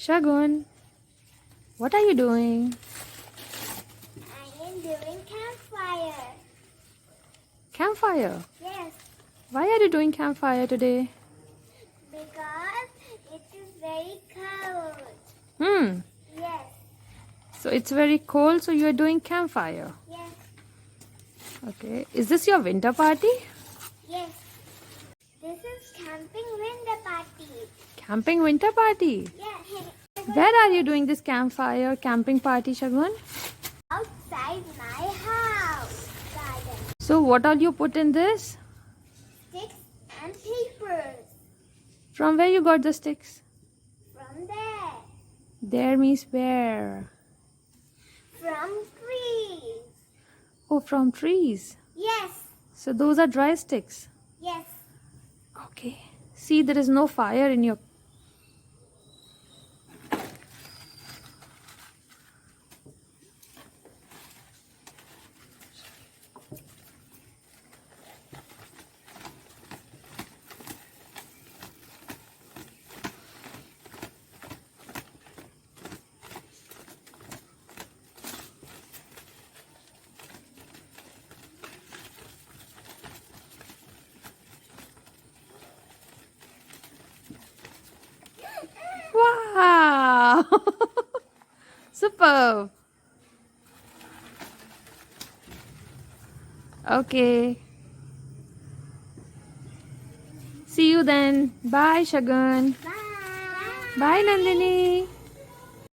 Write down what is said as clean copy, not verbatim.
Shagun, what are you doing? I am doing campfire. Campfire. Yes, Why are you doing campfire today? because it is very cold. Hmm. Yes, So it's very cold, so you are doing campfire. yes, Okay. Is this your winter party? yes. This is camping winter party. Camping winter party. Yes. Where are you doing this camping party, Shagun? Outside my house garden. So what all you put in this? Sticks and papers. From where you got the sticks? From there. There means where? From trees. Oh, from trees. Yes, So those are dry sticks. yes. Okay. See, there is no fire in your... Wow! Superb. Okay. See you then. Bye, Shagun. Bye. Bye, Nandini.